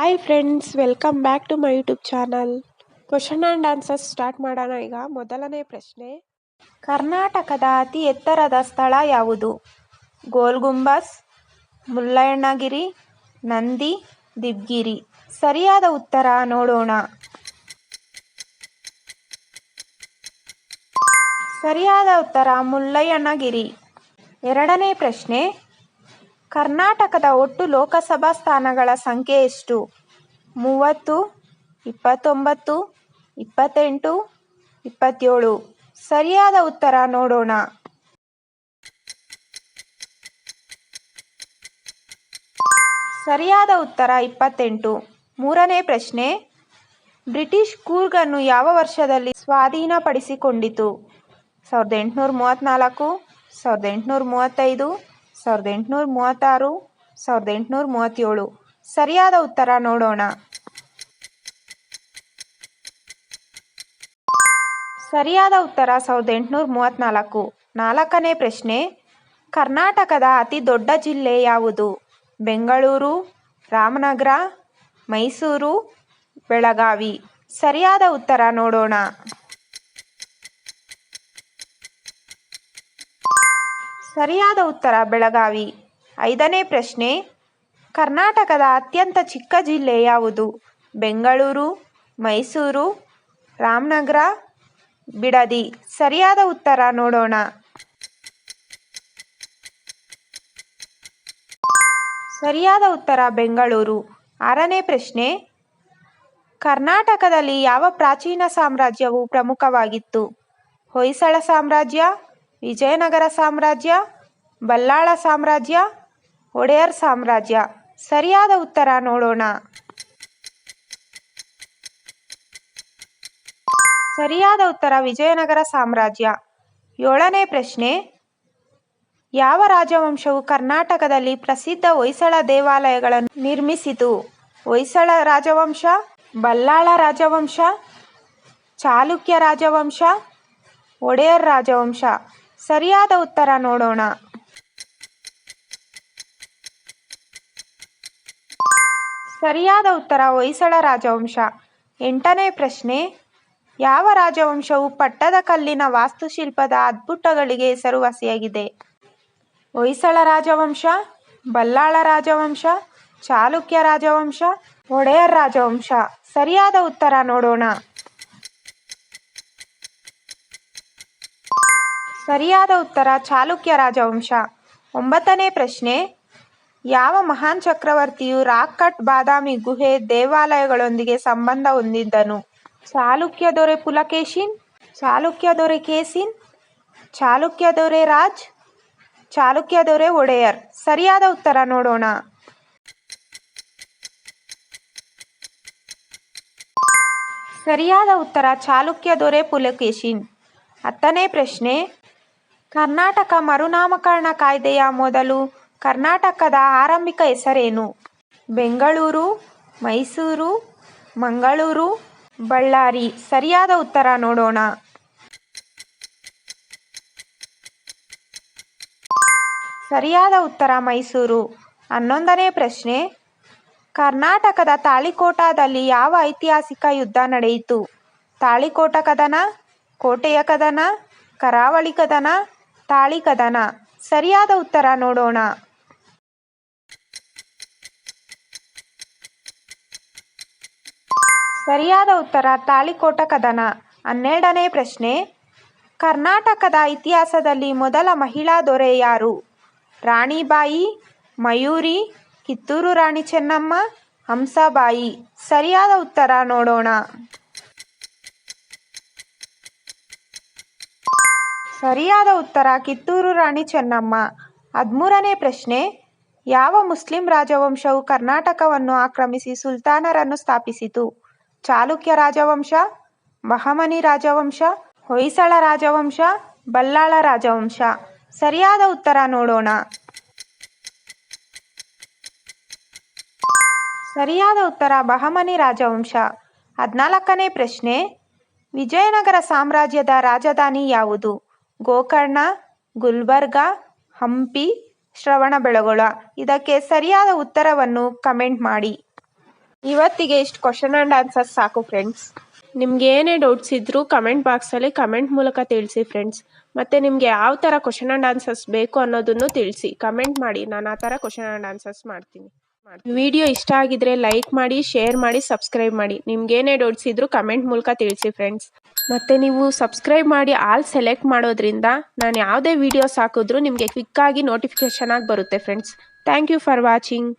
Hi friends, welcome back to my YouTube channel. Question and answers start ಮಾಡೋಣ. ಈಗ ಮೊದಲನೇ ಪ್ರಶ್ನೆ, ಕರ್ನಾಟಕದ ಅತಿ ಎತ್ತರದ ಸ್ಥಳ ಯಾವುದು? ಗೋಲ್ ಗುಂಬಜ್, ಮುಳ್ಳಯ್ಯನಗಿರಿ, ನಂದಿ, ದಿಬ್ಗಿರಿ. ಸರಿಯಾದ ಉತ್ತರ ನೋಡೋಣ. ಸರಿಯಾದ ಉತ್ತರ ಮುಳ್ಳಯ್ಯನಗಿರಿ. ಎರಡನೇ ಪ್ರಶ್ನೆ, ಕರ್ನಾಟಕದ ಒಟ್ಟು ಲೋಕಸಭಾ ಸ್ಥಾನಗಳ ಸಂಖ್ಯೆ ಎಷ್ಟು? 30, 29, 28, 27. ಸರಿಯಾದ ಉತ್ತರ ನೋಡೋಣ. ಸರಿಯಾದ ಉತ್ತರ 28. ಮೂರನೇ ಪ್ರಶ್ನೆ, ಬ್ರಿಟಿಷ್ ಕೂರ್ಗ್ ಅನ್ನು ಯಾವ ವರ್ಷದಲ್ಲಿ ಸ್ವಾಧೀನಪಡಿಸಿಕೊಂಡಿತು? 1834, 1835, 1836, 1837. ಸರಿಯಾದ ಉತ್ತರ ನೋಡೋಣ. ಸರಿಯಾದ ಉತ್ತರ 1834. ನಾಲ್ಕನೇ ಪ್ರಶ್ನೆ, ಕರ್ನಾಟಕದ ಅತಿ ದೊಡ್ಡ ಜಿಲ್ಲೆ ಯಾವುದು? ಬೆಂಗಳೂರು, ರಾಮನಗರ, ಮೈಸೂರು, ಬೆಳಗಾವಿ. ಸರಿಯಾದ ಉತ್ತರ ನೋಡೋಣ. ಸರಿಯಾದ ಉತ್ತರ ಬೆಳಗಾವಿ. ಐದನೇ ಪ್ರಶ್ನೆ, ಕರ್ನಾಟಕದ ಅತ್ಯಂತ ಚಿಕ್ಕ ಜಿಲ್ಲೆ ಯಾವುದು? ಬೆಂಗಳೂರು, ಮೈಸೂರು, ರಾಮನಗರ, ಬಿಡದಿ. ಸರಿಯಾದ ಉತ್ತರ ನೋಡೋಣ. ಸರಿಯಾದ ಉತ್ತರ ಬೆಂಗಳೂರು. ಆರನೇ ಪ್ರಶ್ನೆ, ಕರ್ನಾಟಕದಲ್ಲಿ ಯಾವ ಪ್ರಾಚೀನ ಸಾಮ್ರಾಜ್ಯವು ಪ್ರಮುಖವಾಗಿತ್ತು? ಹೊಯ್ಸಳ ಸಾಮ್ರಾಜ್ಯ, ವಿಜಯನಗರ ಸಾಮ್ರಾಜ್ಯ, ಬಲ್ಲಾಳ ಸಾಮ್ರಾಜ್ಯ, ಒಡೆಯರ್ ಸಾಮ್ರಾಜ್ಯ. ಸರಿಯಾದ ಉತ್ತರ ನೋಡೋಣ. ಸರಿಯಾದ ಉತ್ತರ ವಿಜಯನಗರ ಸಾಮ್ರಾಜ್ಯ. ಏಳನೇ ಪ್ರಶ್ನೆ, ಯಾವ ರಾಜವಂಶವು ಕರ್ನಾಟಕದಲ್ಲಿ ಪ್ರಸಿದ್ಧ ಹೊಯ್ಸಳ ದೇವಾಲಯಗಳನ್ನು ನಿರ್ಮಿಸಿತು? ಹೊಯ್ಸಳ ರಾಜವಂಶ, ಬಲ್ಲಾಳ ರಾಜವಂಶ, ಚಾಲುಕ್ಯ ರಾಜವಂಶ, ಒಡೆಯರ್ ರಾಜವಂಶ. ಸರಿಯಾದ ಉತ್ತರ ನೋಡೋಣ. ಸರಿಯಾದ ಉತ್ತರ ಹೊಯ್ಸಳ ರಾಜವಂಶ. ಎಂಟನೇ ಪ್ರಶ್ನೆ, ಯಾವ ರಾಜವಂಶವು ಪಟ್ಟದಕಲ್ಲಿನ ವಾಸ್ತುಶಿಲ್ಪದ ಅದ್ಭುತಗಳಿಗೆ ಹೆಸರುವಾಸಿಯಾಗಿದೆ? ಹೊಯ್ಸಳ ರಾಜವಂಶ, ಬಲ್ಲಾಳ ರಾಜವಂಶ, ಚಾಲುಕ್ಯ ರಾಜವಂಶ, ಒಡೆಯರ್ ರಾಜವಂಶ. ಸರಿಯಾದ ಉತ್ತರ ನೋಡೋಣ. ಸರಿಯಾದ ಉತ್ತರ ಚಾಲುಕ್ಯ ರಾಜವಂಶ. ಒಂಬತ್ತನೇ ಪ್ರಶ್ನೆ, ಯಾವ ಮಹಾನ್ ಚಕ್ರವರ್ತಿಯು ರಾಕ್ ಕಟ್ ಬಾದಾಮಿ ಗುಹೆ ದೇವಾಲಯಗಳೊಂದಿಗೆ ಸಂಬಂಧ ಹೊಂದಿದ್ದನು? ಚಾಲುಕ್ಯ ದೊರೆ ಪುಲಕೇಶಿನ್, ಚಾಲುಕ್ಯ ದೊರೆ ಕೇಸಿನ್, ಚಾಲುಕ್ಯ ದೊರೆ ರಾಜ್, ಚಾಲುಕ್ಯ ದೊರೆ ಒಡೆಯರ್. ಸರಿಯಾದ ಉತ್ತರ ನೋಡೋಣ. ಸರಿಯಾದ ಉತ್ತರ ಚಾಲುಕ್ಯ ದೊರೆ ಪುಲಕೇಶಿನ್. ಹತ್ತನೇ ಪ್ರಶ್ನೆ, ಕರ್ನಾಟಕ ಮರುನಾಮಕರಣ ಕಾಯ್ದೆಯ ಮೊದಲು ಕರ್ನಾಟಕದ ಆರಂಭಿಕ ಹೆಸರೇನು? ಬೆಂಗಳೂರು, ಮೈಸೂರು, ಮಂಗಳೂರು, ಬಳ್ಳಾರಿ. ಸರಿಯಾದ ಉತ್ತರ ನೋಡೋಣ. ಸರಿಯಾದ ಉತ್ತರ ಮೈಸೂರು. ಹನ್ನೊಂದನೇ ಪ್ರಶ್ನೆ, ಕರ್ನಾಟಕದ ತಾಳಿಕೋಟದಲ್ಲಿ ಯಾವ ಐತಿಹಾಸಿಕ ಯುದ್ಧ ನಡೆಯಿತು? ತಾಳಿಕೋಟ ಕದನ, ಕೋಟೆಯ ಕದನ, ಕರಾವಳಿ ಕದನ, ತಾಳಿ ಕದನ. ಸರಿಯಾದ ಉತ್ತರ ನೋಡೋಣ. ಸರಿಯಾದ ಉತ್ತರ ತಾಳಿಕೋಟ ಕದನ. ಹನ್ನೆರಡನೇ ಪ್ರಶ್ನೆ, ಕರ್ನಾಟಕದ ಇತಿಹಾಸದಲ್ಲಿ ಮೊದಲ ಮಹಿಳಾ ದೊರೆ ಯಾರು? ರಾಣಿಬಾಯಿ, ಮಯೂರಿ, ಕಿತ್ತೂರು ರಾಣಿ ಚೆನ್ನಮ್ಮ, ಹಂಸಾಬಾಯಿ. ಸರಿಯಾದ ಉತ್ತರ ನೋಡೋಣ. ಸರಿಯಾದ ಉತ್ತರ ಕಿತ್ತೂರು ರಾಣಿ ಚೆನ್ನಮ್ಮ. 13ನೇ ಪ್ರಶ್ನೆ, ಯಾವ ಮುಸ್ಲಿಂ ರಾಜವಂಶವು ಕರ್ನಾಟಕವನ್ನು ಆಕ್ರಮಿಸಿ ಸುಲ್ತಾನರನ್ನು ಸ್ಥಾಪಿಸಿತು? ಚಾಲುಕ್ಯ ರಾಜವಂಶ, ಬಹಮನಿ ರಾಜವಂಶ, ಹೊಯ್ಸಳ ರಾಜವಂಶ, ಬಲ್ಲಾಳ ರಾಜವಂಶ. ಸರಿಯಾದ ಉತ್ತರ ನೋಡೋಣ. ಸರಿಯಾದ ಉತ್ತರ ಬಹಮನಿ ರಾಜವಂಶ. 14ನೇ ಪ್ರಶ್ನೆ, ವಿಜಯನಗರ ಸಾಮ್ರಾಜ್ಯದ ರಾಜಧಾನಿ ಯಾವುದು? ಗೋಕರ್ಣ, ಗುಲ್ಬರ್ಗ, ಹಂಪಿ, ಶ್ರವಣಬೆಳಗೊಳ. ಇದಕ್ಕೆ ಸರಿಯಾದ ಉತ್ತರವನ್ನು ಕಮೆಂಟ್ ಮಾಡಿ. ಇವತ್ತಿಗೆ ಇಷ್ಟು ಕ್ವಶನ್ ಆ್ಯಂಡ್ ಆನ್ಸರ್ಸ್ ಸಾಕು ಫ್ರೆಂಡ್ಸ್. ನಿಮ್ಗೆ ಏನೇ ಡೌಟ್ಸ್ ಇದ್ರೂ ಕಮೆಂಟ್ ಬಾಕ್ಸಲ್ಲಿ ಕಮೆಂಟ್ ಮೂಲಕ ತಿಳಿಸಿ ಫ್ರೆಂಡ್ಸ್. ಮತ್ತು ನಿಮಗೆ ಯಾವ ಥರ ಕ್ವಶನ್ ಆ್ಯಂಡ್ ಆನ್ಸರ್ಸ್ ಬೇಕು ಅನ್ನೋದನ್ನು ತಿಳಿಸಿ, ಕಮೆಂಟ್ ಮಾಡಿ. ನಾನು ಆ ಥರ ಕ್ವಶನ್ ಆ್ಯಂಡ್ ಆನ್ಸರ್ಸ್ ಮಾಡ್ತೀನಿ. ವಿಡಿಯೋ ಇಷ್ಟ ಆಗಿದ್ರೆ ಲೈಕ್ ಮಾಡಿ, ಶೇರ್ ಮಾಡಿ, ಸಬ್ಸ್ಕ್ರೈಬ್ ಮಾಡಿ. ನಿಮ್ಗೇನೇ ಡೌಟ್ಸ್ ಇದ್ರೂ ಕಮೆಂಟ್ ಮೂಲಕ ತಿಳಿಸಿ ಫ್ರೆಂಡ್ಸ್. ಮತ್ತು ನೀವು ಸಬ್ಸ್ಕ್ರೈಬ್ ಮಾಡಿ ಆಲ್ ಸೆಲೆಕ್ಟ್ ಮಾಡೋದ್ರಿಂದ ನಾನು ಯಾವುದೇ ವೀಡಿಯೋಸ್ ಹಾಕಿದ್ರೂ ನಿಮಗೆ ಕ್ವಿಕ್ಕಾಗಿ ನೋಟಿಫಿಕೇಷನ್ ಆಗಿ ಬರುತ್ತೆ friends. Thank you for watching.